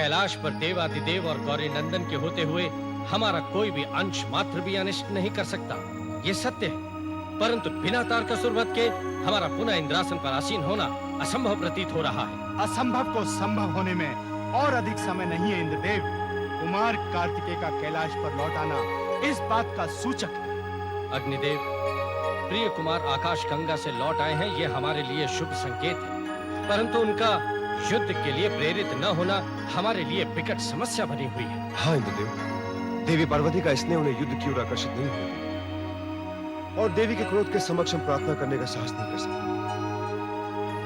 कैलाश पर देवादिदेव और गौरी नंदन के होते हुए हमारा कोई भी अंश मात्र भी अनिष्ट नहीं कर सकता, ये सत्य है। परंतु बिना तारकासुर वध के हमारा पुनः इंद्रासन पर आसीन होना असंभव प्रतीत हो रहा है। असंभव को संभव होने में और अधिक समय नहीं है इंद्रदेव। कुमार कार्तिकेय का कैलाश पर लौट आना इस बात का सूचक है। अग्निदेव, प्रिय कुमार आकाश गंगा से लौट आए हैं, ये हमारे लिए शुभ संकेत है। परंतु उनका युद्ध के लिए प्रेरित न होना हमारे लिए विकट समस्या बनी हुई है। हाँ इंद्रदेव, देवी पार्वती का स्नेह उन्हें युद्ध की ओर आकर्षित नहीं होगी और देवी के क्रोध के समक्ष हम प्रार्थना करने का साहस नहीं कर सकते।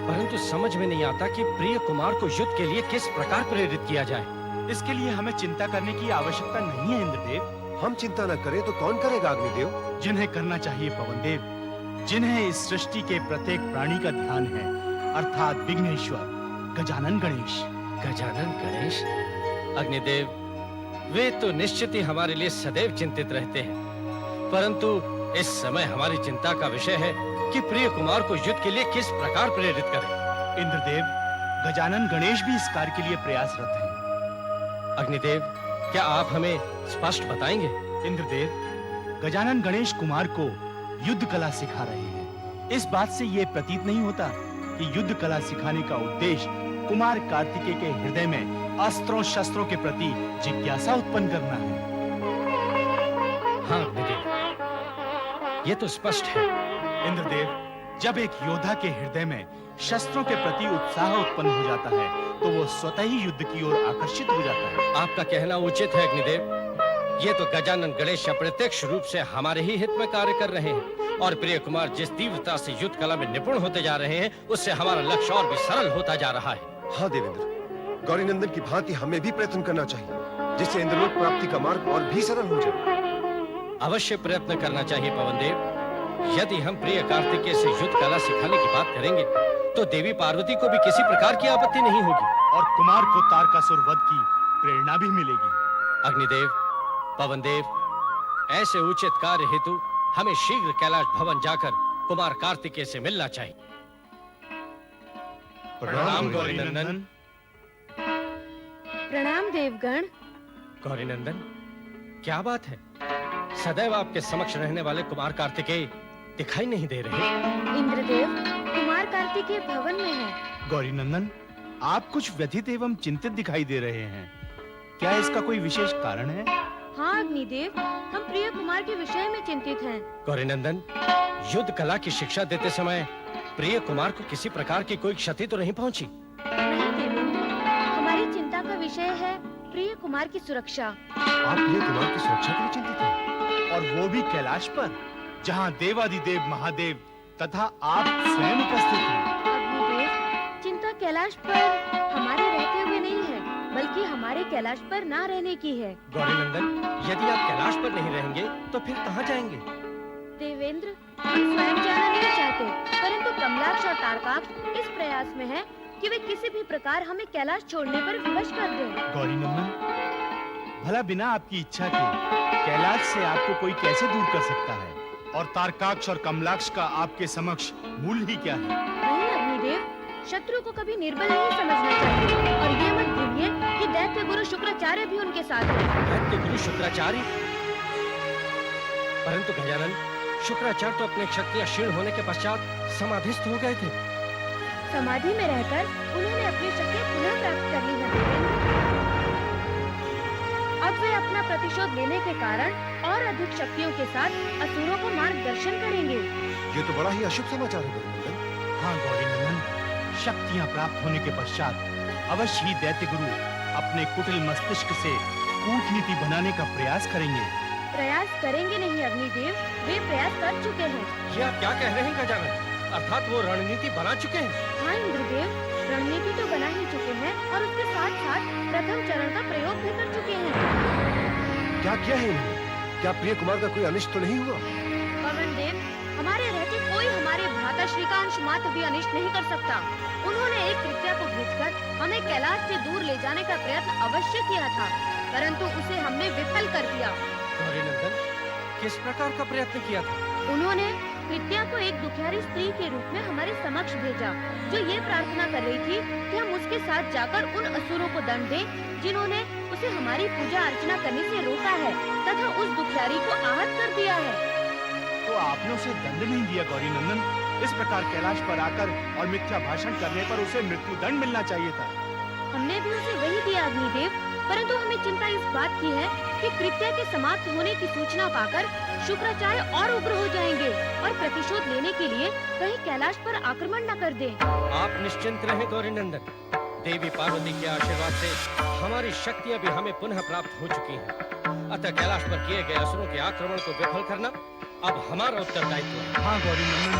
परंतु समझ में नहीं आता कि प्रिय कुमार को युद्ध के लिए किस प्रकार प्रेरित किया जाए। इसके लिए हमें चिंता करने की आवश्यकता नहीं है इंद्रदेव। हम चिंता न करें तो कौन करेगा अग्निदेव? जिन्हें करना चाहिए पवनदेव, जिन्हें इस सृष्टि के प्रत्येक प्राणी का ध्यान है, अर्थात विघ्नेश्वर गजानन गणेश। गजानन गणेश? अग्निदेव, वे तो निश्चित ही हमारे लिए सदैव चिंतित रहते हैं, परंतु इस समय हमारी चिंता का विषय है कि प्रिय कुमार को युद्ध के लिए किस प्रकार प्रेरित करें। इंद्रदेव, गजानन गणेश भी इस कार्य के लिए प्रयासरत हैं। अग्निदेव, क्या आप हमें स्पष्ट बताएंगे? इंद्रदेव, गजानन गणेश कुमार को युद्ध कला सिखा रहे हैं। इस बात से यह प्रतीत नहीं होता कि युद्ध कला सिखाने का उद्देश्य कुमार कार्तिकेय के हृदय में अस्त्रों शस्त्रों के प्रति जिज्ञासा उत्पन्न करना है। हाँ अग्निदेव, ये तो स्पष्ट है। इंद्रदेव, जब एक योद्धा के हृदय में शस्त्रों के प्रति उत्साह उत्पन्न हो जाता है तो वो स्वतः ही युद्ध की ओर आकर्षित हो जाता है। आपका कहना उचित है अग्निदेव। ये तो गजानन गणेश अप्रत्यक्ष रूप से हमारे ही हित में कार्य कर रहे हैं और प्रिय कुमार जिस तीव्रता से युद्ध कला में निपुण होते जा रहे हैं, उससे हमारा लक्ष्य और भी सरल होता जा रहा है। हाँ देवेंद्र, गौरी नंदन की भांति हमें भी प्रयत्न करना चाहिए, जिससे इंद्रलोक प्राप्ति का मार्ग और भी सरल हो जाए। अवश्य प्रयत्न करना चाहिए पवनदेव। यदि हम प्रिय कार्तिकेय से युद्ध कला सिखाने की बात करेंगे तो देवी पार्वती को भी किसी प्रकार की आपत्ति नहीं होगी और कुमार को तारकासुर वध की प्रेरणा भी मिलेगी। अग्निदेव, पवनदेव, ऐसे उचित कार्य हेतु हमें शीघ्र कैलाश भवन जाकर कुमार कार्तिकेय से मिलना चाहिए। प्रणाम गौरी नंदन। प्रणाम देवगण। गौरी नंदन, क्या बात है? सदैव आपके समक्ष रहने वाले कुमार कार्तिकेय दिखाई नहीं दे रहे। इंद्रदेव, कुमार कार्तिकेय भवन में है। गौरी नंदन, आप कुछ व्यथित एवं चिंतित दिखाई दे रहे हैं, क्या इसका कोई विशेष कारण है? हाँ अग्निदेव, हम प्रिय कुमार के विषय में चिंतित हैं। गौरी नंदन, युद्ध कला की शिक्षा देते समय प्रिय कुमार को किसी प्रकार की कोई क्षति तो नहीं पहुंची? नहीं देवेंद्र, हमारी चिंता का विषय है प्रिय कुमार की सुरक्षा। आप प्रिय कुमार की सुरक्षा के लिए चिंतित हैं? और वो भी कैलाश पर, जहाँ देवादिदेव महादेव तथा आप स्वयं उपस्थित हैं। अग्निदेव, चिंता कैलाश पर हमारे रहते हुए नहीं है, बल्कि हमारे कैलाश पर ना रहने की है। गौरी नंदन, यदि आप कैलाश पर नहीं रहेंगे तो फिर कहाँ जाएंगे? देवेंद्र, हम स्वयं जाना नहीं चाहते, परंतु कमलाक्ष और तारकाक्ष इस प्रयास में है कि वे किसी भी प्रकार हमें कैलाश छोड़ने पर विवश कर दें। गौरी नंदन, भला बिना आपकी इच्छा के कैलाश से आपको कोई कैसे दूर कर सकता है? और तारकाक्ष और कमलाक्ष का आपके समक्ष मूल्य ही क्या है? नहीं अग्निदेव, शत्रु को कभी निर्बल नहीं समझना चाहिए और ये मत भूलिए कि दैत्य गुरु शुक्राचार्य भी उनके साथ हैं। दैत्य गुरु शुक्राचार्य? परंतु गजानन, शुक्राचार्य तो अपने शक्तियां क्षीण होने के पश्चात समाधिस्थ हो गए थे। समाधि में रहकर उन्होंने अपनी शक्तियां पुनः प्राप्त कर ली हैं। अब वे अपना प्रतिशोध लेने के कारण और अधिक शक्तियों के साथ असुरों को मार्गदर्शन करेंगे। ये तो बड़ा ही अशुभ समाचार है गौरी नंदन। हाँ गौरी नंदन, शक्तियाँ प्राप्त होने के पश्चात अवश्य ही दैत्य गुरु अपने कुटिल मस्तिष्क से कूटनीति बनाने का प्रयास करेंगे। प्रयास करेंगे नहीं अग्निदेव, वे प्रयास कर चुके हैं। ये आप क्या कह रहे हैं गजानन? अर्थात वो रणनीति बना चुके हैं? हाँ इंद्रदेव, रणनीति तो बना ही चुके हैं और उसके साथ साथ प्रथम चरण का प्रयोग भी कर चुके हैं। क्या किया है इन्होंने? क्या प्रिय कुमार का कोई अनिष्ट तो नहीं हुआ? पवन देव, हमारे रहते कोई हमारे भ्राता श्री का अंश मात्र भी अनिष्ट नहीं कर सकता। उन्होंने एक कृत्या को भेजकर हमें कैलाश से दूर ले जाने का प्रयत्न अवश्य किया था, परंतु उसे हमने विफल कर दिया। गौरी नंदन, किस प्रकार का प्रयत्न किया था? उन्होंने कृत्या को एक दुखियारी स्त्री के रूप में हमारे समक्ष भेजा, जो ये प्रार्थना कर रही थी कि हम उसके साथ जाकर उन असुरों को दंड दें जिन्होंने उसे हमारी पूजा अर्चना करने से रोका है तथा उस दुखियारी को आहत कर दिया है। तो आपने उसे दंड नहीं दिया गौरी नंदन। इस प्रकार कैलाश पर आकर और मिथ्या भाषण करने पर उसे मृत्यु दंड मिलना चाहिए था। हमने भी उसे वही दिया अग्निदेव, परंतु हमें चिंता इस बात की है कि कृत्या के समाप्त होने की सूचना पाकर शुक्राचार्य और उग्र हो जाएंगे और प्रतिशोध लेने के लिए कहीं कैलाश पर आक्रमण न कर दें। आप निश्चिंत रहें गौरी नंदन। देवी पार्वती के आशीर्वाद से हमारी शक्तियां भी हमें पुनः प्राप्त हो चुकी हैं। अतः कैलाश पर किए गए असुरों के आक्रमण को विफल करना अब हमारा उत्तरदायित्व है। हाँ गौरी नंदन,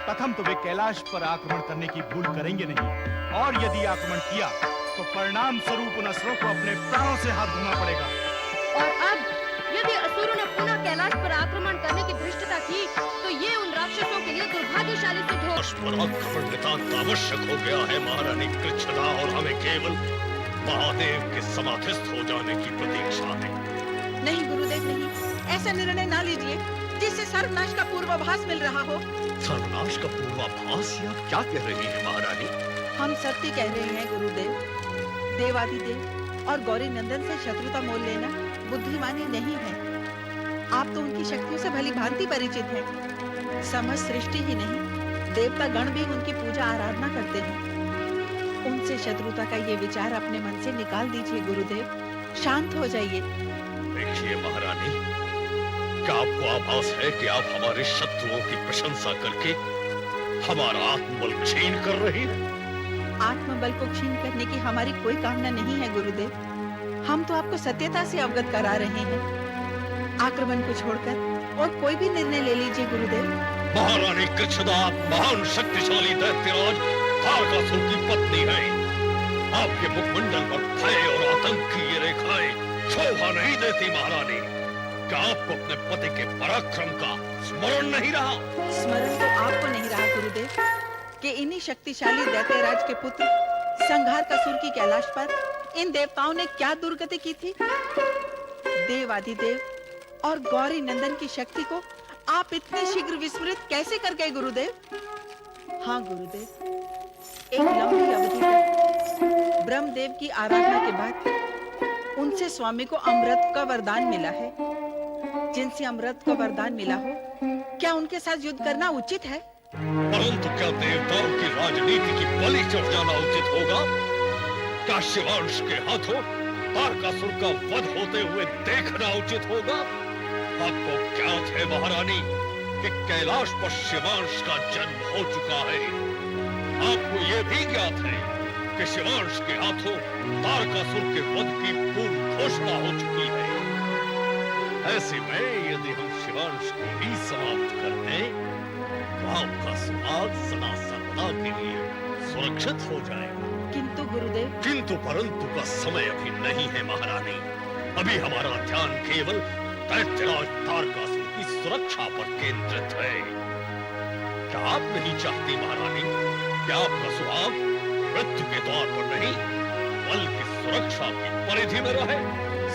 प्रथम तो वे कैलाश पर आक्रमण करने की भूल करेंगे नहीं, और यदि आक्रमण किया तो परिणाम स्वरूप उन असुरों को अपने प्राणों से हाथ धोना पड़ेगा। और अब यदि असुरों ने पुनः कैलाश पर आक्रमण करने की धृष्टता की तो ये उन राक्षसों के लिए दुर्भाग्यशाली सिद्ध हो। पर आक्रमण नितांत आवश्यक हो गया है महारानी कृच्छ्रा, और हमें केवल महादेव के समाधिस्थ हो जाने की प्रतीक्षा है। नहीं गुरुदेव नहीं, ऐसा निर्णय ना लीजिए जिससे सर्वनाश का पूर्वाभास मिल रहा हो। सर्वनाश का पूर्वाभास? या क्या कह रही है महारानी? हम सत्य कह रहे हैं गुरुदेव। देवादिदेव और गौरी नंदन से शत्रुता मोल लेना बुद्धिमानी नहीं है। आप तो उनकी शक्तियों से भली भांति परिचित हैं। समस्त सृष्टि ही नहीं, देवता गण भी उनकी पूजा आराधना करते हैं। उनसे शत्रुता का ये विचार अपने मन से निकाल दीजिए गुरुदेव, शांत हो जाइए। देखिए महारानी, क्या आपको आभास है कि आप हमारे शत्रुओं की प्रशंसा करके हमारा आत्मबल क्षीण कर रही है? आत्मबल को क्षीण करने की हमारी कोई कामना नहीं है गुरुदेव। हम तो आपको सत्यता से अवगत करा रहे हैं। आक्रमण को छोड़कर और कोई भी निर्णय ले लीजिए गुरुदेव। महारानी कृच्छ्रा महान शक्तिशाली दैत्यराज तारकासुर की पत्नी है। आपके मुखमंडल पर भय और आतंक की ये रेखाएं शोभा नहीं देती महारानी। क्या आपको अपने पति के पराक्रम का स्मरण नहीं रहा? स्मरण तो आपको नहीं रहा गुरुदेव कि इन्हीं शक्तिशाली दैत्यराज के पुत्र संघारकासुर की कैलाश पर इन देवताओं ने क्या दुर्गति की थी। देवादिदेव और गौरी नंदन की शक्ति को आप इतने शीघ्र विस्मृत कैसे कर गए गुरुदेव? हाँ गुरुदेव, एक लंबी अवधि तक ब्रह्मदेव की आराधना के बाद उनसे स्वामी को अमृत का वरदान मिला है। जिनसे अमृत का वरदान मिला हो, क्या उनके साथ युद्ध करना उचित है? परंतु क्या देवताओं की राजनीति की बलि चढ़ जाना उचित होगा? क्या शिवांश के हाथों तारकासुर का वध होते हुए देखना उचित होगा? आपको ज्ञात है महारानी कि कैलाश पर शिवांश का जन्म हो चुका है। आपको यह भी ज्ञात है कि शिवांश के हाथों तारकासुर के वध की पूर्ण घोषणा हो चुकी है। ऐसे में यदि हम शिवांश को ही समाप्त कर दें तो आपका सुहाग सदा सर्वदा के लिए सुरक्षित हो जाएगा। किंतु गुरुदेव, किंतु परंतु का समय अभी नहीं है महारानी। अभी हमारा ध्यान केवल दैत्यराज तारकासुर की सुरक्षा पर केंद्रित है। क्या आप नहीं चाहती महारानी कि आपका सुहाग मृत्यु के द्वार पर नहीं बल्कि सुरक्षा की परिधि में रहे?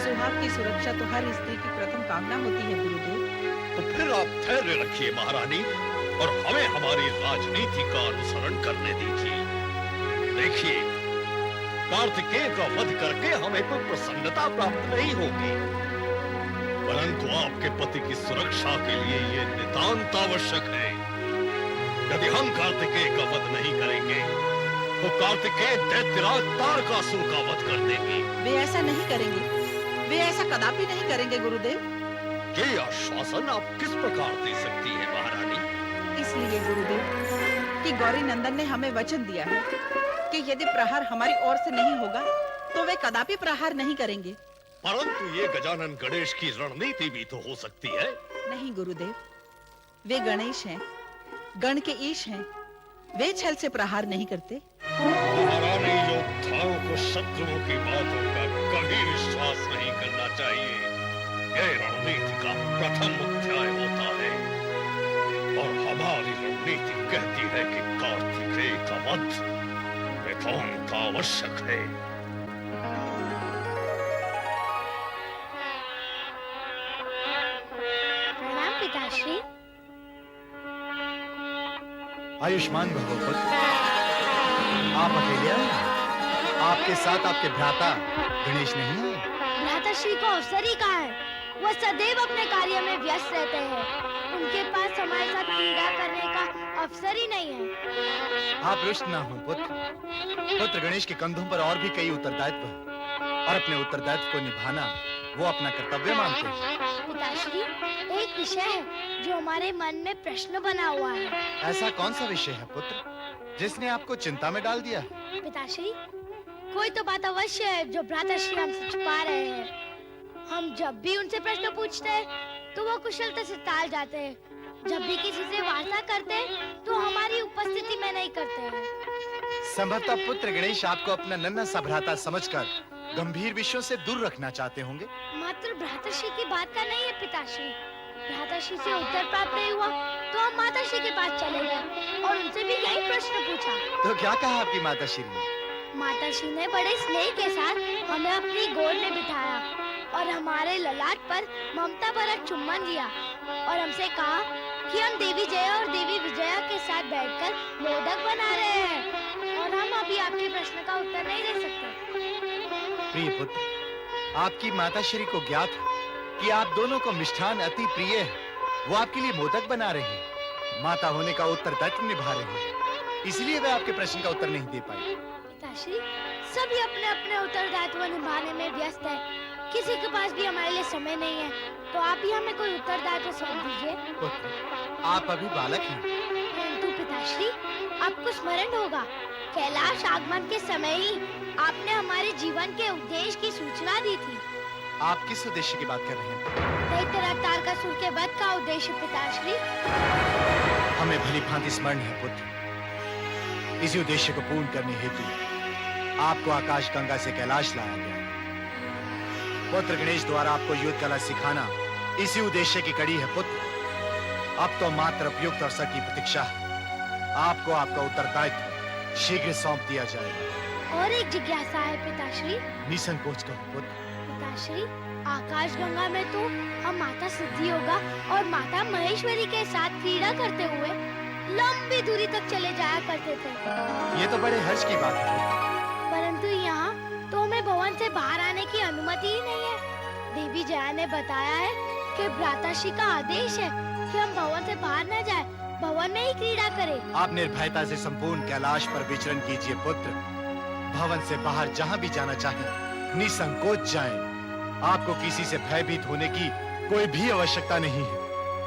सुहाग की सुरक्षा तो हर स्त्री की प्रथम कामना होती है गुरुदेव। तो फिर आप धैर्य रखिए महारानी और हमें हमारी राजनीति का अनुसरण करने दीजिए। देखिए, कार्तिकेय का वध करके हमें कोई प्रसन्नता प्राप्त नहीं होगी, परंतु आपके पति की सुरक्षा के लिए ये नितांत आवश्यक है। यदि हम कार्तिकेय का वध नहीं करेंगे तो कार्तिकेय दैत्यराज तारकासुर का वध कर देंगे। वे ऐसा नहीं करेंगे, वे ऐसा कदापि नहीं करेंगे गुरुदेव। ये आश्वासन आप किस प्रकार दे सकती है महारानी? इसलिए गुरुदेव कि गौरी नंदन ने हमें वचन दिया है कि यदि प्रहार हमारी ओर से नहीं होगा तो वे कदापि प्रहार नहीं करेंगे। परंतु ये गजानन गणेश की रणनीति भी तो हो सकती है। नहीं गुरुदेव, वे गणेश हैं, गण के ईश हैं, वे छल से प्रहार नहीं करते। महारानी, योद्धाओं को शत्रुओं की बातों का कभी विश्वास नहीं करना चाहिए। यह रणनीति का प्रथम अध्याय होता है और हमारी रणनीति कहती है कि कार्तिकेय का वध नितांत आवश्यक है। प्रणाम पिताश्री। आयुष्मान भव पुत्र। आप अकेले आए? आपके साथ आपके भ्राता गणेश नहीं आए? भ्राताश्री को अवसर ही कहाँ है? वह सदैव अपने कार्य में व्यस्त रहते हैं। उनके पास हमारे साथ क्रीड़ा करने का अवसर ही नहीं है। आप रुष्ट ना हो पुत्र। पुत्र गणेश के कंधों पर और भी कई उत्तरदायित्व हैं और अपने उत्तरदायित्व को निभाना वो अपना कर्तव्य मानते हैं। पिताश्री, एक विषय है जो हमारे मन में प्रश्न बना हुआ है। ऐसा कौन सा विषय है पुत्र जिसने आपको चिंता में डाल दिया? पिताश्री, कोई तो बात अवश्य है जो भ्राताश्री हमसे छुपा रहे हैं। हम जब भी उनसे प्रश्न पूछते हैं तो वो कुशलता से टाल जाते हैं। जब भी किसी से वार्ता करते हैं तो हमारी उपस्थिति में नहीं करते हैं। संभवतः पुत्र गणेश आपको अपना नन्हा सा भ्राता समझकर गंभीर विषयों से दूर रखना चाहते होंगे। मात्र भ्राताश्री की बात का नहीं है पिताश्री। भ्राताश्री से उत्तर प्राप्त नहीं हुआ तो हम माताश्री के पास चले गए और उनसे भी यही प्रश्न पूछा। तो क्या कहा आपकी माताश्री ने? माताश्री ने बड़े स्नेह के साथ हमें अपनी गोद में बिठाया और हमारे ललाट पर ममता भरा चुम्बन दिया और हमसे कहा कि हम देवी जया और देवी विजया के साथ बैठकर मोदक बना रहे हैं और हम अभी आपके प्रश्न का उत्तर नहीं दे सकते। प्रिय पुत्र, आपकी माताश्री को ज्ञात है कि आप दोनों को मिष्ठान अति प्रिय है। वो आपके लिए मोदक बना रहे हैं, माता होने का उत्तरदायित्व निभा रहे हैं, इसलिए वे आपके प्रश्न का उत्तर नहीं दे पाए। पिताश्री, सभी अपने अपने उत्तरदायित्व निभाने में व्यस्त है। किसी के पास भी हमारे लिए समय नहीं है, तो आप ही हमें कोई उत्तरदायित्व सौंप दीजिए। पुत्र, आप अभी बालक हैं। परंतु पिताश्री, आपको स्मरण होगा कैलाश आगमन के समय ही आपने हमारे जीवन के उद्देश्य की सूचना दी थी। आप किस उद्देश्य की बात कर रहे हैं? दैत्य तारकासुर के वध का उद्देश्य पिताश्री। हमें भली भांति स्मरण है पुत्र। इसी उद्देश्य को पूर्ण करने हेतु आपको आकाश गंगा से कैलाश लाया गया। पुत्र गणेश द्वारा आपको युद्ध कला सिखाना इसी उद्देश्य की कड़ी है पुत्र। अब तो मात्र उपयुक्त अवसर की प्रतीक्षा है। आपको आपका उत्तरदायित्व शीघ्र सौंप दिया जाएगा। और एक जिज्ञासा है पिताश्री। निसंकोच कहो पुत्र। पिताश्री, आकाश गंगा में तो हम माता सिद्धि योगा और माता महेश्वरी के साथ क्रीड़ा करते हुए लंबी दूरी तक चले जाया करते थे। ये तो बड़े हर्ष की बात है। परंतु यहाँ तो हमें भवन से बाहर आने की अनुमति ही नहीं है। देवी जया ने बताया है कि भ्राताश्री का आदेश है कि हम भवन से बाहर न जाए, भवन में ही क्रीड़ा करें। आप निर्भयता से संपूर्ण कैलाश पर विचरण कीजिए पुत्र। भवन से बाहर जहाँ भी जाना चाहें, निसंकोच जाएं। आपको किसी से भयभीत होने की कोई भी आवश्यकता नहीं है।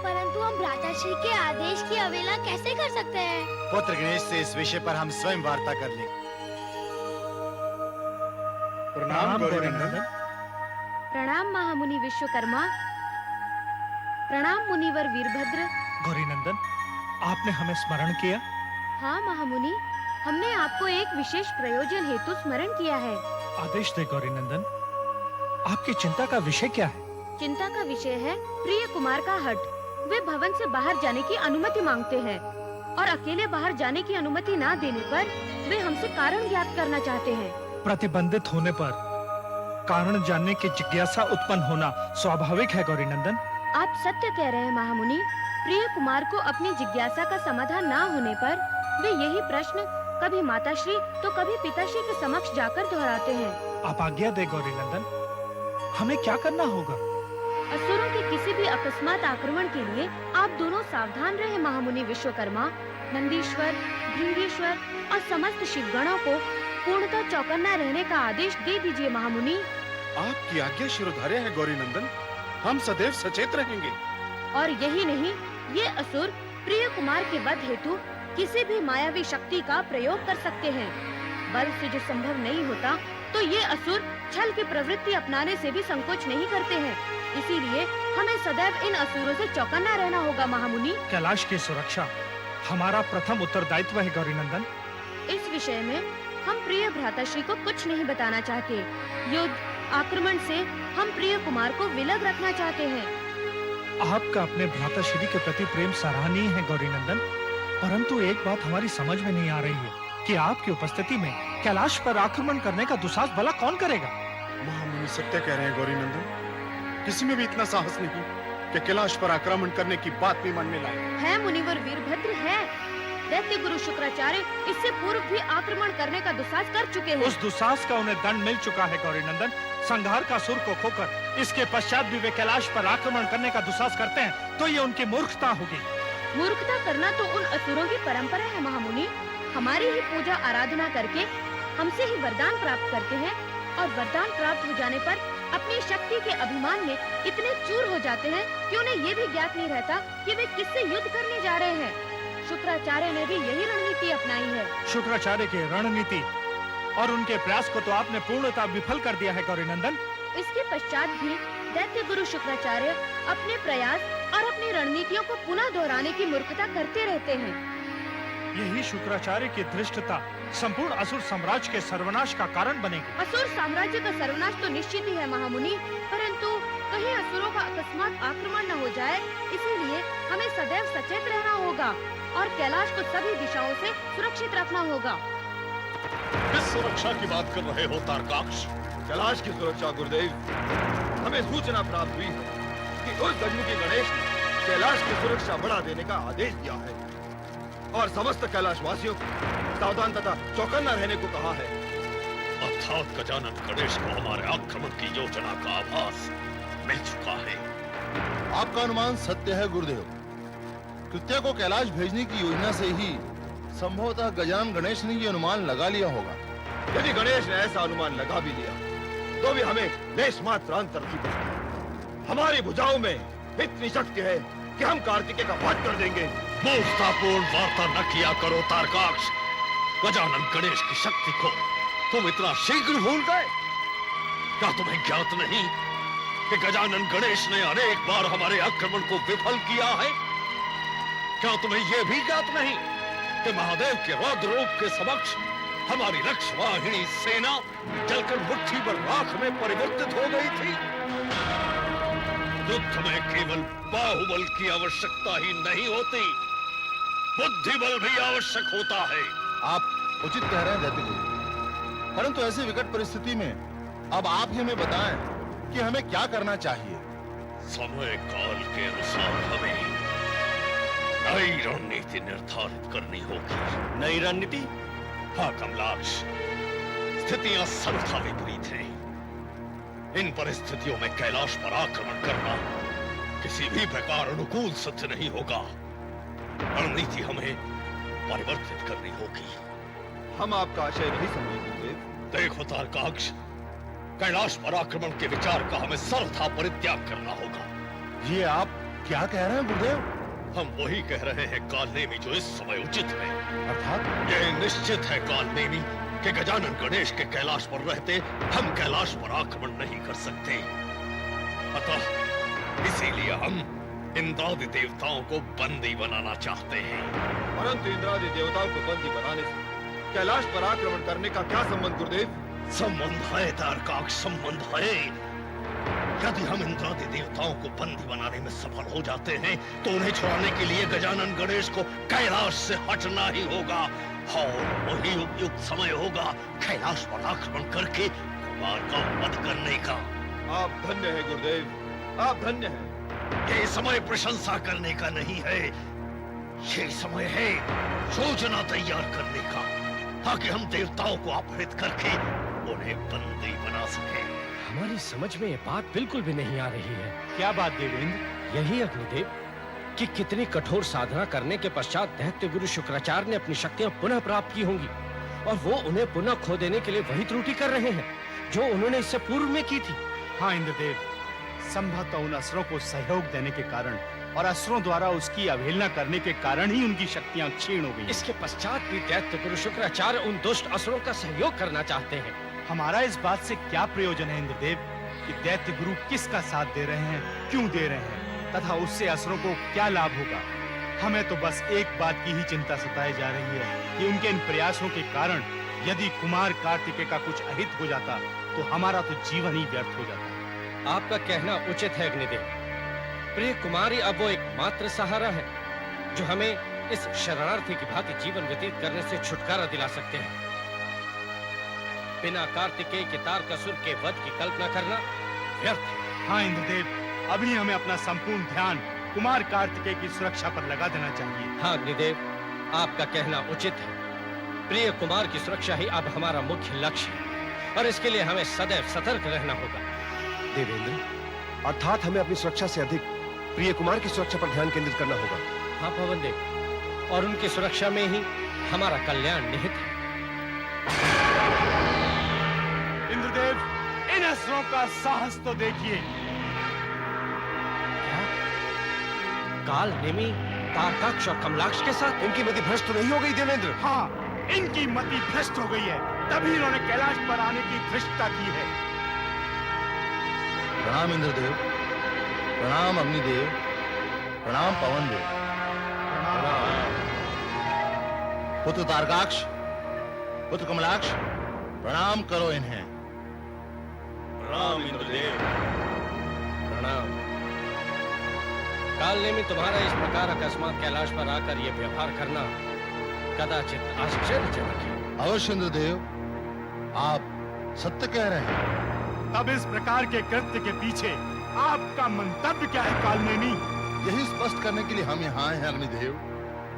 परंतु हम भ्राताश्री के आदेश की अवहेलना कैसे कर सकते हैं? पुत्र गणेश से इस विषय पर हम स्वयं वार्ता कर लें। प्रणाम गौरीनंदन। प्रणाम महामुनि विश्वकर्मा। प्रणाम मुनिवर वीरभद्र। गौरीनंदन, आपने हमें स्मरण किया? हाँ महामुनि, हमने आपको एक विशेष प्रयोजन हेतु स्मरण किया है। आदेश दे गौरीनंदन। आपकी चिंता का विषय क्या है? चिंता का विषय है प्रिय कुमार का हठ। वे भवन से बाहर जाने की अनुमति मांगते हैं और अकेले बाहर जाने की अनुमति ना देने पर वे हमसे कारण ज्ञात करना चाहते हैं। प्रतिबंधित होने पर कारण जानने की जिज्ञासा उत्पन्न होना स्वाभाविक है गौरीनंदन। आप सत्य कह रहे हैं महामुनि। प्रिय कुमार को अपनी जिज्ञासा का समाधान ना होने पर वे यही प्रश्न कभी माताश्री तो कभी पिताश्री के समक्ष जाकर दोहराते हैं। आप आज्ञा दे गौरीनंदन, हमें क्या करना होगा? असुरों के किसी भी अकस्मात आक्रमण के लिए आप दोनों सावधान रहे महामुनि विश्वकर्मा। नंदीश्वर, भृंगीश्वर और समस्त शिवगणों को पूर्णतः चौकन्ना रहने का आदेश दे दीजिए महामुनि। आपकी आज्ञा शिरोधार्य है गौरीनंदन। हम सदैव सचेत रहेंगे। और यही नहीं, ये असुर प्रिय कुमार के वध हेतु किसी भी मायावी शक्ति का प्रयोग कर सकते हैं। बल से जो संभव नहीं होता तो ये असुर छल की प्रवृत्ति अपनाने से भी संकोच नहीं करते हैं। इसीलिए हमें सदैव इन असुरों से चौकन्ना रहना होगा महामुनि। कैलाश की सुरक्षा हमारा प्रथम उत्तरदायित्व है गौरीनंदन। इस विषय में हम प्रिय भ्राताश्री को कुछ नहीं बताना चाहते। युद्ध आक्रमण से हम प्रिय कुमार को विलग रखना चाहते हैं। आपका अपने भ्राताश्री के प्रति प्रेम सराहनीय है गौरीनंदन, परंतु एक बात हमारी समझ में नहीं आ रही है कि आपकी उपस्थिति में कैलाश पर आक्रमण करने का दुस्साहस भला कौन करेगा? महामुनि सत्य कह रहे हैं गौरीनंदन। किसी में भी इतना साहस नहीं कि कैलाश पर आक्रमण करने की बात भी मन में लाए। है मुनिवर वीरभद्र है। दैत्य गुरु शुक्राचार्य इससे पूर्व भी आक्रमण करने का दुस्साहस कर चुके हैं। उस दुस्साहस का उन्हें दंड मिल चुका है गौरी नंदन। संघार का सुर को खोकर इसके पश्चात भी वे कैलाश पर आक्रमण करने का दुस्साहस करते हैं तो ये उनकी मूर्खता होगी। मूर्खता करना तो उन असुरों की परंपरा है महामुनि। हमारी ही पूजा आराधना करके हमसे ही वरदान प्राप्त करते हैं और वरदान प्राप्त हो जाने पर अपनी शक्ति के अभिमान में इतने चूर हो जाते हैं कि उन्हें ये भी ज्ञात नहीं रहता कि वे किससे युद्ध करने जा रहे हैं। शुक्राचार्य ने भी यही रणनीति अपनाई है। शुक्राचार्य की रणनीति और उनके प्रयास को तो आपने पूर्णतः विफल कर दिया है गौरी नंदन। इसके पश्चात भी दैत्य गुरु शुक्राचार्य अपने प्रयास और अपनी रणनीतियों को पुनः दोहराने की मूर्खता करते रहते हैं। यही शुक्राचार्य की धृष्टता संपूर्ण असुर साम्राज्य के सर्वनाश का कारण बनेगी। असुर साम्राज्य का सर्वनाश तो निश्चित ही है महामुनि, परंतु कहीं असुरों का अकस्मात आक्रमण न हो जाए, इसीलिए हमें सदैव सचेत रहना होगा और कैलाश को सभी दिशाओं से सुरक्षित रखना होगा। किस सुरक्षा की बात कर रहे हो तारकाक्ष? कैलाश की सुरक्षा गुरुदेव। हमें सूचना प्राप्त हुई है कि उस गजमुखी गणेश ने कैलाश की सुरक्षा बढ़ा देने का आदेश दिया है और समस्त कैलाशवासियों को सावधान तथा चौकन्ना रहने को कहा है। अर्थात गजानन गणेश को हमारे आक्रमण की योजना का आभास मिल चुका है। आपका अनुमान सत्य है गुरुदेव। कृत्या को कैलाश भेजने की योजना से ही संभवतः गजानन गणेश ने ये अनुमान लगा लिया होगा। यदि गणेश ने ऐसा अनुमान लगा भी लिया तो भी हमें लेश मात्र अंतर नहीं पड़ता। हमारी भुजाओं में इतनी शक्ति है कि हम कार्तिकेय का वध कर देंगे। मूर्खतापूर्ण वार्ता न किया करो तारकाक्ष। गजानन गणेश की शक्ति को तुम इतना शीघ्र भूल गए? क्या तुम्हें ज्ञात नहीं कि गजानन गणेश ने अनेक बार हमारे आक्रमण को विफल किया है? क्या तुम्हें यह भी ज्ञात नहीं कि महादेव के रौद्र रूप के समक्ष हमारी रक्षवाहिनी सेना जलकर मुट्ठी भर राख में परिवर्तित हो गई थी? युद्ध में केवल बाहुबल की आवश्यकता ही नहीं होती, बुद्धि बल भी आवश्यक होता है। आप उचित कह रहे हैं दैत्य गुरु, परंतु ऐसी विकट परिस्थिति में अब आप ही हमें बताएं कि हमें क्या करना चाहिए। समय काल के अनुसार हमें नई रणनीति निर्धारित करनी होगी। नई रणनीति? हाँ कमलाक्ष, स्थितियां सर्वथा विपरीत हैं। इन परिस्थितियों में कैलाश पर आक्रमण करना किसी भी प्रकार अनुकूल सिद्ध नहीं होगा। रणनीति हमें परिवर्तित करनी होगी। हम आपका आशय नहीं समझे गुरुदेव। देखो तारकाक्ष, कैलाश पर आक्रमण के विचार का हमें सर्वथा परित्याग करना होगा। ये आप क्या कह रहे हैं गुरुदेव? हम वही कह रहे हैं कालनेमी जो इस समय उचित है। अर्थात यह निश्चित है कालनेमी कि गजानन गणेश के कैलाश पर रहते हम कैलाश पर आक्रमण नहीं कर सकते। अतः इसीलिए हम इंद्रादि देवताओं को बंदी बनाना चाहते हैं। परंतु इंद्रादि देवताओं को बंदी बनाने से कैलाश पर आक्रमण करने का क्या संबंध गुरुदेव? संबंध है तारकाक्ष, संबंध है। यदि हम इंद्रादि देवताओं को बंदी बनाने में सफल हो जाते हैं तो उन्हें छुड़ाने के लिए गजानन गणेश को कैलाश से हटना ही होगा और वही उपयुक्त समय होगा कैलाश पर आक्रमण करके कुमार का वध करने का। आप धन्य हैं गुरुदेव, आप धन्य हैं। ये समय प्रशंसा करने का नहीं है, ये समय है योजना तैयार करने का, ताकि हम देवताओं को अपहरित करके उन्हें बंदी बना सके। हमारी समझ में ये बात बिल्कुल भी नहीं आ रही है। क्या बात देवेंद्र? यही अग्निदेव कि कितनी कठोर साधना करने के पश्चात दैत्य गुरु शुक्राचार्य ने अपनी शक्तियां पुनः प्राप्त की होंगी और वो उन्हें पुनः खो देने के लिए वही त्रुटि कर रहे हैं जो उन्होंने इससे पूर्व में की थी। हाँ इंद्रदेव, संभवतः उन असुरों को सहयोग देने के कारण और असुरों द्वारा उसकी अवहेलना करने के कारण ही उनकी शक्तियां क्षीण हो गई। इसके पश्चात भी दैत्य गुरु शुक्राचार्य उन दुष्ट असुरों का सहयोग करना चाहते हैं। हमारा इस बात से क्या प्रयोजन है इंद्रदेव कि दैत्य गुरु किसका साथ दे रहे हैं, क्यों दे रहे हैं तथा उससे असुरों को क्या लाभ होगा? हमें तो बस एक बात की ही चिंता सताई जा रही है कि उनके इन प्रयासों के कारण यदि कुमार कार्तिकेय का कुछ अहित हो जाता तो हमारा तो जीवन ही व्यर्थ हो जाता। आपका कहना उचित है अग्निदेव। प्रिय कुमारी अब वो एकमात्र सहारा है जो हमें इस शरणार्थी की भांति जीवन व्यतीत करने से छुटकारा दिला सकते हैं। बिना कार्तिकेय के तारकासुर के वध की कल्पना करना व्यर्थ है। हाँ इंद्रदेव, अभी हमें अपना संपूर्ण ध्यान कुमार कार्तिकेय की सुरक्षा पर लगा देना चाहिए। हाँ अग्निदेव, आपका कहना उचित है। प्रिय कुमार की सुरक्षा ही अब हमारा मुख्य लक्ष्य है और इसके लिए हमें सदैव सतर्क रहना होगा। देवेंद्र, अर्थात हमें अपनी सुरक्षा से अधिक प्रिय कुमार की सुरक्षा पर ध्यान केंद्रित करना होगा। हाँ पवन देव, और उनकी सुरक्षा में ही हमारा कल्याण निहित है। इंद्रदेव, इन असुरों का साहस तो देखिए। क्या? काल, नेमी, तारकाक्ष और कमलाक्ष के साथ? इनकी मति भ्रष्ट तो नहीं हो गई देवेंद्र? हाँ, इनकी मति भ्रष्ट हो गई है, तभी इन्होंने कैलाश पर आने की धृष्टता की है। प्रणाम इंद्रदेव, प्रणाम अग्निदेव, प्रणाम पवन देव। पुत्र तारकाक्ष, पुत्र कमलाक्ष, प्रणाम करो इन्हें। राम इंद्रदेव। प्रणाम। काल नेमी, तुम्हारा इस प्रकार अकस्मात कैलाश पर आकर यह व्यवहार करना कदाचित आश्चर्यजनक है। अवश्य इंद्रदेव, आप सत्य कह रहे हैं। अब इस प्रकार के कृत्य के पीछे आपका मंतव्य क्या है कालनेमी? यही स्पष्ट करने के लिए हम यहाँ आए हैं अग्निदेव।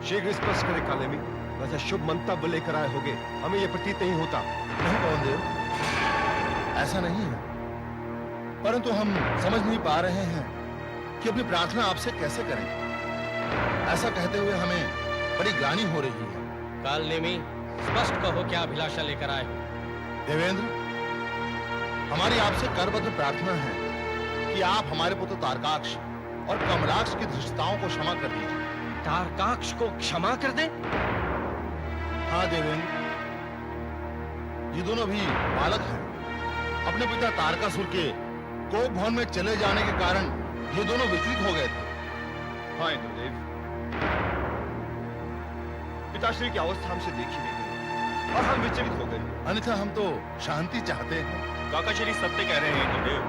शीघ्र स्पष्ट करें कालेमी। वैसे शुभ मंतव्य लेकर आए होगे, हमें यह प्रतीत नहीं होता। नहीं पवन देव, ऐसा नहीं है, परंतु हम समझ नहीं पा रहे हैं कि अपनी प्रार्थना आपसे कैसे करें। ऐसा कहते हुए हमें बड़ी ग्लानि हो रही है। काल नेमी, स्पष्ट कहो क्या अभिलाषा लेकर आए हो। देवेंद्र, हमारी आपसे करबद्ध प्रार्थना है कि आप हमारे पुत्र तारकाक्ष और कमलाक्ष की धृष्टताओं को क्षमा कर दीजिए। तारकाक्ष को क्षमा कर दें? हाँ देवेंद्र, ये दोनों भी बालक हैं। अपने पिता तारकासुर के कोप भवन में चले जाने के कारण ये दोनों विचलित हो गए थे। हाँ इंद्रदेव, पिताश्री की अवस्था हमसे देखी नहीं गई और हम विचलित हो गए। अन्यथा हम तो शांति चाहते हैं। काकाश्री सत्य कह रहे हैं इंद्रदेव।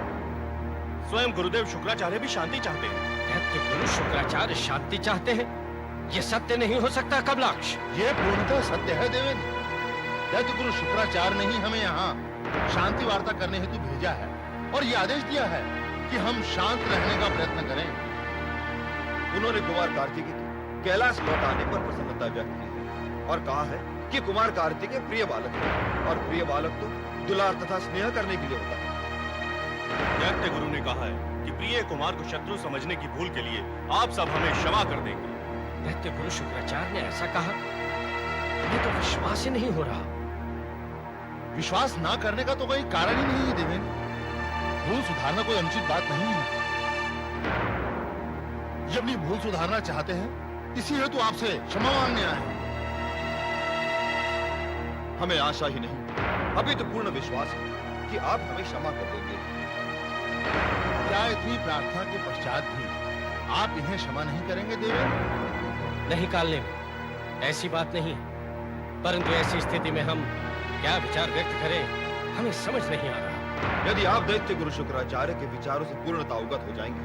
स्वयं गुरुदेव शुक्राचार्य भी शांति चाहते हैं। दैत्य गुरु शुक्राचार्य शांति चाहते हैं? ये सत्य नहीं हो सकता कमलाक्ष। ये पूर्णतः सत्य है देवेंद्र। दैत्य गुरु शुक्राचार्य ने ही हमें यहाँ शांति वार्ता करने हेतु भेजा है और ये आदेश दिया है कि हम शांत रहने का प्रयत्न करें। उन्होंने कुमार कार्तिकेय के कैलाश लौट आने पर प्रसन्नता व्यक्त की है और कहा है कि कुमार कार्तिकेय प्रिय बालक है और प्रिय बालक तो दुलार तथा स्नेह करने के लिए होता है। दैत्य गुरु ने कहा है कि प्रिय कुमार को शत्रु समझने की भूल के लिए आप सब हमें क्षमा कर देंगे। दैत्य गुरु शुक्राचार्य ने ऐसा कहा? हमें तो विश्वास ही नहीं हो रहा। विश्वास ना करने का तो कोई कारण ही नहीं है देवेंद्र। भूल सुधारना कोई अनुचित बात नहीं है। ये अपनी भूल सुधारना चाहते हैं, इसी हेतु आपसे क्षमा मांगने आए हैं। हमें आशा ही नहीं, अभी तो पूर्ण विश्वास है कि आप हमें क्षमा कर देंगे। क्या इतनी प्रार्थना के पश्चात भी आप इन्हें क्षमा नहीं करेंगे देवेंद्र? नहीं कालने में ऐसी बात नहीं, परंतु ऐसी स्थिति में हम क्या विचार व्यक्त करें हमें समझ नहीं आ रहा। यदि आप दैत्य गुरु शुक्राचार्य के विचारों से पूर्णतः अवगत हो जाएंगे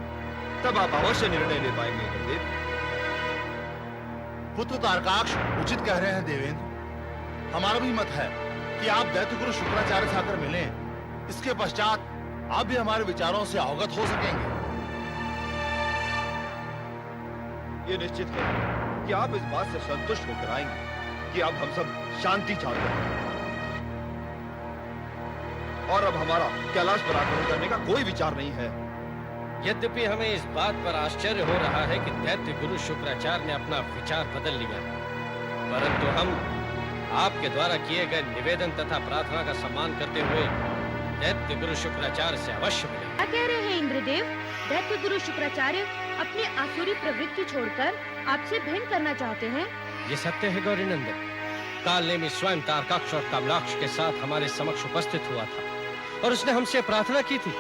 तब आप अवश्य निर्णय ले पाएंगे गुरुदेव। पुत्र तारकाक्ष उचित कह रहे हैं देवेंद्र। हमारा भी मत है कि आप दैत्य गुरु शुक्राचार्य से आकर मिलें। इसके पश्चात आप भी हमारे विचारों से अवगत हो सकेंगे। ये निश्चित है कि आप इस बात से संतुष्ट होकर आएंगे कि अब हम सब शांति चाहते हैं और अब हमारा कैलाश पर आक्रमण करने का कोई विचार नहीं है। यद्यपि हमें इस बात पर आश्चर्य हो रहा है कि दैत्य गुरु शुक्राचार्य ने अपना विचार बदल लिया, परंतु हम आपके द्वारा किए गए निवेदन तथा प्रार्थना का सम्मान करते हुए दैत्य गुरु शुक्राचार्य से अवश्य मिलेंगे। क्या कह रहे हैं इंद्रदेव? दैत्य गुरु शुक्राचार्य अपनी आसुरी प्रवृत्ति छोड़कर आपसे भेंट करना चाहते हैं? ये सत्य है गौरी नंदन। काल नेमी स्वयं तारकाक्ष और कमलाक्ष के साथ हमारे समक्ष उपस्थित हुआ था और उसने हमसे प्रार्थना की थी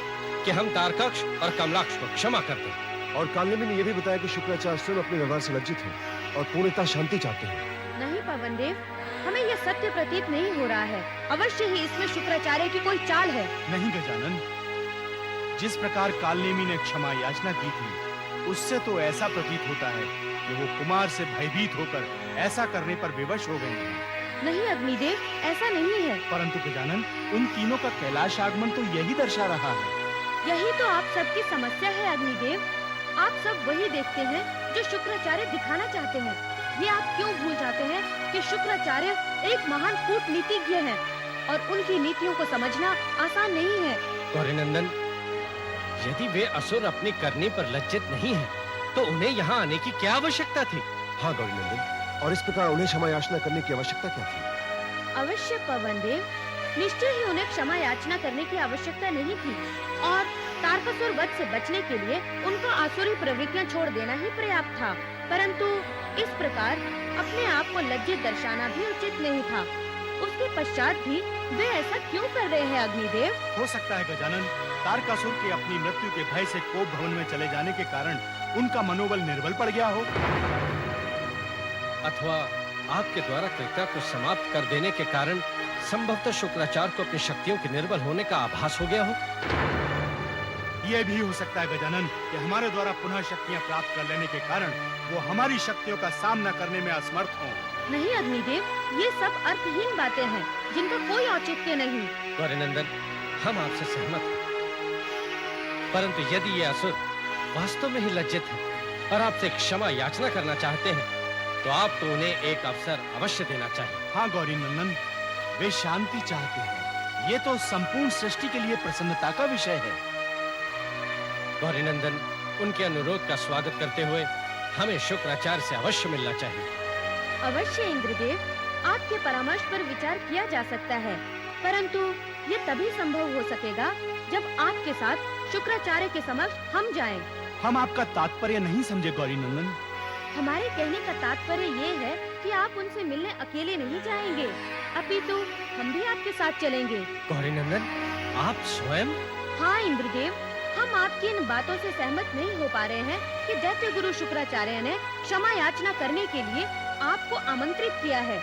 कि हम तारकाक्ष और कमलाक्ष को क्षमा कर दें। और कालनेमी ने यह भी बताया कि शुक्राचार्य स्वयं अपने व्यवहार से लज्जित हैं और पूर्णतः शांति चाहते हैं। नहीं पवन देव, हमें यह सत्य प्रतीत नहीं हो रहा है। अवश्य ही इसमें शुक्राचार्य की कोई चाल है। नहीं गजानन, जिस प्रकार कालनेमी ने क्षमा याचना की थी उससे तो ऐसा प्रतीत होता है कि वो कुमार से भयभीत होकर ऐसा करने पर विवश हो गए हैं। नहीं अग्निदेव, ऐसा नहीं है। परंतु गजानन, उन तीनों का कैलाश आगमन तो यही दर्शा रहा है। यही तो आप सबकी समस्या है अग्निदेव। आप सब वही देखते हैं जो शुक्राचार्य दिखाना चाहते हैं। ये आप क्यों भूल जाते हैं कि शुक्राचार्य एक महान कूटनीतिज्ञ हैं और उनकी नीतियों को समझना आसान नहीं है। गौरीनंदन, यदि वे असुर अपनी करनी पर लज्जित नहीं हैं, तो उन्हें यहाँ आने की क्या आवश्यकता थी? हाँ गौरीनंदन, और इस प्रकार उन्हें क्षमा याचना करने की आवश्यकता क्या थी? अवश्य पवन देव, निश्चय ही उन्हें क्षमा याचना करने की आवश्यकता नहीं थी और तारकासुर वध से बचने के लिए उनको आसुरी प्रवृत्तियां छोड़ देना ही पर्याप्त था। परंतु इस प्रकार अपने आप को लज्जित दर्शाना भी उचित नहीं था। उसके पश्चात भी वे ऐसा क्यों कर रहे हैं अग्निदेव? हो सकता है गजानन, तारकासुर के अपनी मृत्यु के भय से कोप भवन में चले जाने के कारण उनका मनोबल निर्बल पड़ गया हो, अथवा आपके द्वारा कृत्या को समाप्त कर देने के कारण संभवतः शुक्राचार्य को अपनी शक्तियों के निर्बल होने का आभास हो गया हो। यह भी हो सकता है गजानन कि हमारे द्वारा पुनः शक्तियां प्राप्त कर लेने के कारण वो हमारी शक्तियों का सामना करने में असमर्थ हों। नहीं अग्निदेव, ये सब अर्थहीन बातें हैं जिनका कोई औचित्य नहीं। गौरीनंदन, हम आपसे सहमत हैं, परंतु यदि ये असुर वास्तव में ही लज्जित है और आपसे क्षमा याचना करना चाहते हैं, तो आपको उन्हें एक अवसर अवश्य देना चाहिए। हाँ गौरीनंदन, वे शांति चाहते हैं। ये तो संपूर्ण सृष्टि के लिए प्रसन्नता का विषय है। गौरीनंदन, उनके अनुरोध का स्वागत करते हुए हमें शुक्राचार्य से अवश्य मिलना चाहिए। अवश्य इंद्रदेव, आपके परामर्श पर विचार किया जा सकता है, परंतु ये तभी संभव हो सकेगा जब आपके साथ शुक्राचार्य के समक्ष हम जाएं। हम आपका तात्पर्य नहीं समझे गौरीनंदन। हमारे कहने का तात्पर्य ये है कि आप उनसे मिलने अकेले नहीं जाएंगे, अपितु हम भी आपके साथ चलेंगे। गौरीनंदन, आप स्वयं? हाँ इंद्रदेव, हम आपकी इन बातों से सहमत नहीं हो पा रहे हैं कि दैत्य गुरु शुक्राचार्य ने क्षमा याचना करने के लिए आपको आमंत्रित किया है।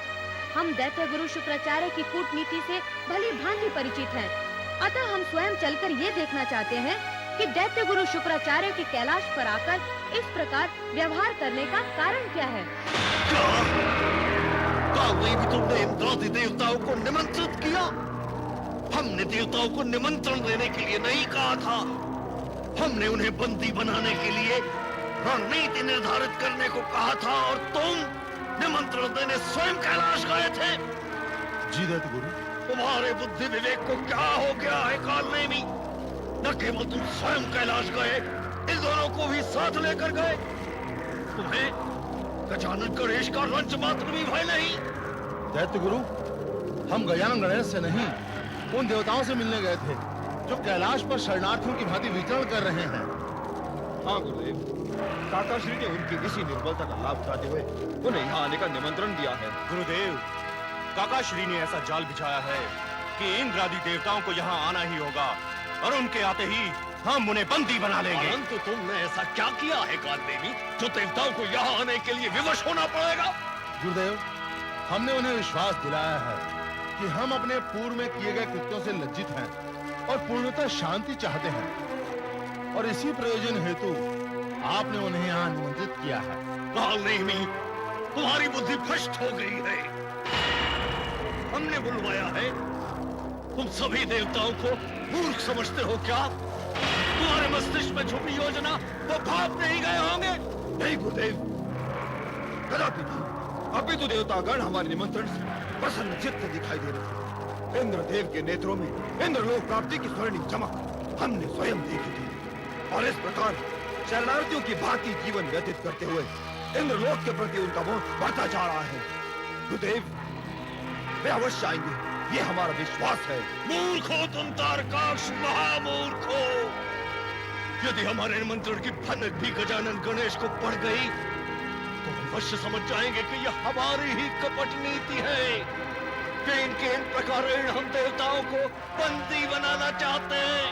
हम दैत्य गुरु शुक्राचार्य की कूटनीति से भली भांति परिचित हैं, अतः हम स्वयं चलकर ये देखना चाहते हैं कि दैत्य गुरु शुक्राचार्य के कैलाश पर आकर इस प्रकार व्यवहार करने का कारण क्या है। काल ने भी तुमने इंद्रादि देवताओं को निमंत्रित किया? हमने देवताओं को निमंत्रण देने के लिए नहीं कहा था, हमने उन्हें बंदी बनाने के लिए रणनीति निर्धारित करने को कहा था, और तुम निमंत्रण देने स्वयं कैलाश गए थे। जी दैत्य गुरु। तुम्हारे बुद्धि विवेक को क्या हो गया है कालनेमी? न केवल तुम स्वयं कैलाश गए, इन दोनों को भी साथ लेकर गए। तुम्हें गजानन गणेश का रंच मात्र भी भय नहीं? दैत्य गुरु, हम गजानन गणेश से नहीं, उन देवताओं से मिलने गए थे जो कैलाश पर शरणार्थियों की भांति विचरण कर रहे हैं। हाँ गुरुदेव, काकाश्री ने उनकी इसी निर्बलता का लाभ उठाते हुए उन्हें यहाँ आने का निमंत्रण दिया है। गुरुदेव, काकाश्री ने ऐसा जाल बिछाया है कि इंद्र आदि देवताओं को यहाँ आना ही होगा और उनके आते ही हम उन्हें बंदी बना लेंगे। परंतु तुमने ऐसा क्या किया है कालनेमी जो देवताओं को यहाँ आने के लिए विवश होना पड़ेगा? गुरुदेव, हमने उन्हें विश्वास दिलाया है कि हम अपने पूर्व में किए गए कृत्यों से लज्जित हैं और पूर्णतः शांति चाहते हैं, और इसी प्रयोजन हेतु आपने उन्हें यहाँ निमंत्रित किया है। कालनेमी, तुम्हारी बुद्धि भ्रष्ट हो गई है। हमने बुलवाया है, तुम सभी देवताओं को मूर्ख समझते हो क्या? तुम्हारे मस्तिष्क में छुपी योजना वो भाप नहीं गए होंगे? नहीं गुरुदेव, कदापि नहीं। अभी तो देवतागण हमारे निमंत्रण से प्रसन्न चित्त दिखाई दे रहे थे। इंद्रदेव के नेत्रों में इंद्रलोक प्राप्ति की स्वर्णिम चमक हमने स्वयं देखी थी, और इस प्रकार शरणार्थियों की भांति जीवन व्यतीत करते हुए इंद्रलोक के प्रति उनका मोह बढ़ता जा रहा है। गुरुदेव, वे अवश्य आएंगे, ये हमारा विश्वास है। मूर्ख हो तुम तारकाक्ष, महामूर्ख हो। यदि हमारे निमंत्रण की भनक भी गजानन गणेश को पड़ गई तो अवश्य समझ जाएंगे कि यह हमारी ही कपट नीति है कि इनके इन प्रकार हम देवताओं को बंदी बनाना चाहते हैं।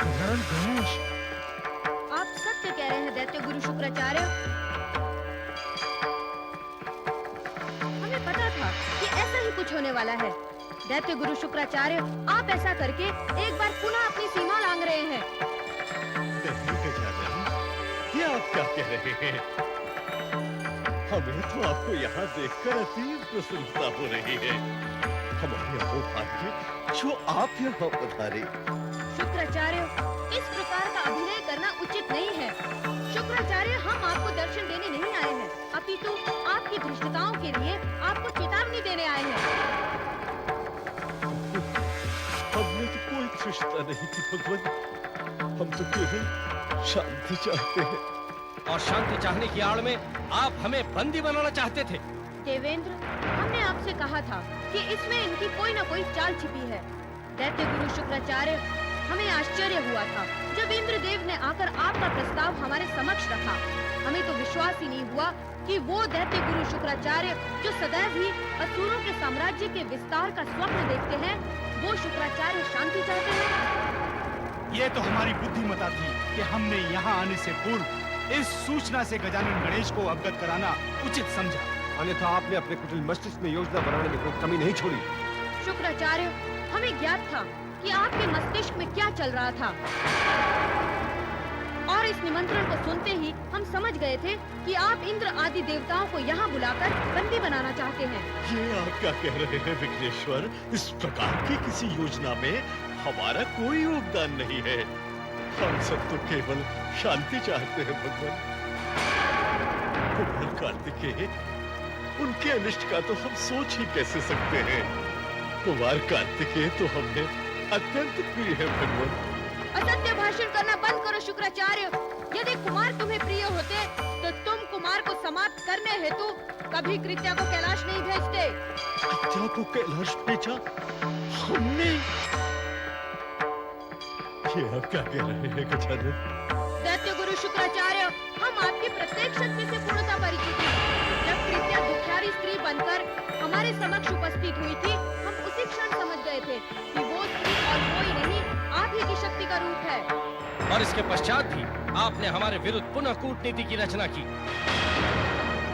गजानन गणेश, आप सत्य कह रहे हैं दैत्य गुरु शुक्राचार्य। हमें पता था कि ऐसा ही कुछ होने वाला है। दैत्य गुरु शुक्राचार्य, आप ऐसा करके एक बार पुनः अपनी सीमा लांघ रहे हैं। ये आप क्या कह रहे हैं? हमें तो आपको यहाँ देखकर अति प्रसन्नता हो रही है। हमारे अहोभाग्य जो आप यहाँ पधारे। शुक्राचार्य, इस प्रकार का अभिनय करना उचित नहीं है। शुक्राचार्य, हम आपको दर्शन देने नहीं आए हैं, अपितु आपकी धृष्टताओं के लिए आपको चेतावनी देने आए हैं। हमने तो कोई धृष्टता नहीं थी भगवान, हम तो केवल शांति चाहते हैं। और शांति चाहने की आड़ में आप हमें बंदी बनाना चाहते थे। देवेंद्र, हमने आपसे कहा था कि इसमें इनकी कोई न कोई चाल छिपी है। दैत्य गुरु शुक्राचार्य, हमें आश्चर्य हुआ था जब इंद्रदेव ने आकर आपका प्रस्ताव हमारे समक्ष रखा। हमें तो विश्वास ही नहीं हुआ कि वो दैत्य गुरु शुक्राचार्य जो सदैव ही असुरों के साम्राज्य के विस्तार का स्वप्न देखते हैं, वो शुक्राचार्य शांति चाहते हैं। ये तो हमारी बुद्धिमता थी कि हमने यहाँ आने से पूर्व इस सूचना से गजानन गणेश को अवगत कराना उचित समझा। अन्यथा आपने अपने कुटिल मस्तिष्क में योजना बनाने में कोई कमी नहीं छोड़ी। शुक्राचार्य, हमें ज्ञात था कि आपके मस्तिष्क में क्या चल रहा था, और इस निमंत्रण को सुनते ही हम समझ गए थे कि आप इंद्र आदि देवताओं को यहाँ बुलाकर बंदी बनाना चाहते हैं। ये आप क्या कह रहे हैं विघ्नेश्वर? इस प्रकार की किसी योजना में हमारा कोई योगदान नहीं है। हम सब तो केवल शांति चाहते हैं भगवान। कुमार कार्तिकेय, उनके अनिष्ट का तो हम सोच ही कैसे सकते हैं। कुमार कार्तिकेय तो हमने अत्यंत प्रिय है भगवान। असत्य भाषण करना बंद करो शुक्राचार्य। यदि कुमार तुम्हें प्रिय होते तो तुम कुमार को समाप्त करने हेतु कभी कृत्या को कैलाश नहीं भेजते। कृत्या को कैलाश भेजा हमने? ये आप क्या कह रहे हैं गजानन? दैत्य गुरु शुक्राचार्य, हम आपकी प्रत्येक शक्ति से पूर्णतः परिचित हैं। जब कृत्या दुखियारी स्त्री बनकर हमारे समक्ष उपस्थित हुई थी, हम उसी क्षण समझ गए थे कि वो स्त्री और कोई नहीं, आप ही की शक्ति का रूप है। और इसके पश्चात भी आपने हमारे विरुद्ध पुनः कूटनीति की रचना की,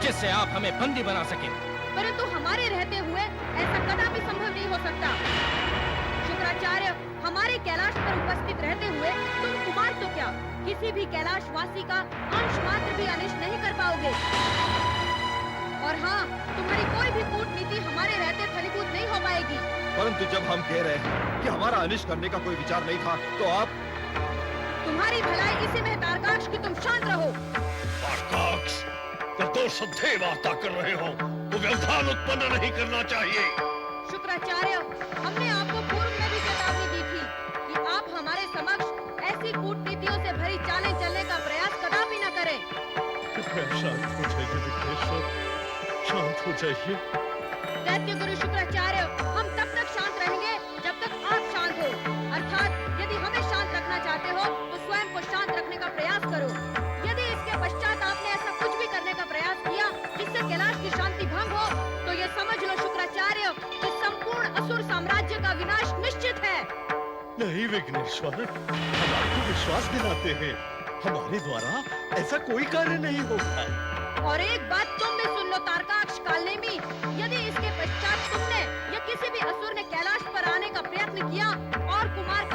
जिससे आप हमें बंदी बना सके। परंतु हमारे रहते हुए ऐसा कदापि संभव नहीं हो सकता। शुक्राचार्य, हमारे कैलाश पर उपस्थित रहते हुए तुम कुमार तो क्या, किसी भी कैलाशवासी का अंश मात्र भी अनिष्ट नहीं कर पाओगे। और हाँ, तुम्हारी कोई भी कूटनीति हमारे रहते फलीभूत नहीं हो पाएगी। परंतु जब हम कह रहे हैं कि हमारा अनिष्ट करने का कोई विचार नहीं था, तो आप... तुम्हारी भलाई इसी में तारकाक्ष की तुम शांत रहो। तारकाक्ष, निर्दोष सदैव वार्ता कर रहे हो, तो व्यवधान उत्पन्न नहीं करना चाहिए। शुक्राचार्य, हमने आपको पूर्व में भी चेतावनी दी थी कि आप हमारे समक्ष ऐसी कूटनीतियों से भरी चालें चलने का प्रयास कदापि न करें। कृपया शांत हो जाइए विघ्नेश्वर, शांत हो जाइए। दैत्य गुरु शुक्राचार्य, हम तब तक शांत रहेंगे जब तक आप शांत हो। अर्थात यदि हमें शांत रखना चाहते हो तो स्वयं को शांत रखने का प्रयास करो। यदि इसके पश्चात आपने ऐसा कुछ भी करने का प्रयास किया जिससे कैलाश की शांति भंग हो, तो ये समझ लो शुक्राचार्य कि संपूर्ण असुर साम्राज्य का विनाश निश्चित है। नहीं विघ्नेश्वर, हम आपको विश्वास दिलाते हैं, हमारे द्वारा ऐसा कोई कार्य नहीं होगा। और एक बात तुम भी सुन लो तारकाक्ष कालनेमी, यदि इसके पश्चात तुमने या किसी भी असुर ने कैलाश पर आने का प्रयत्न किया और कुमार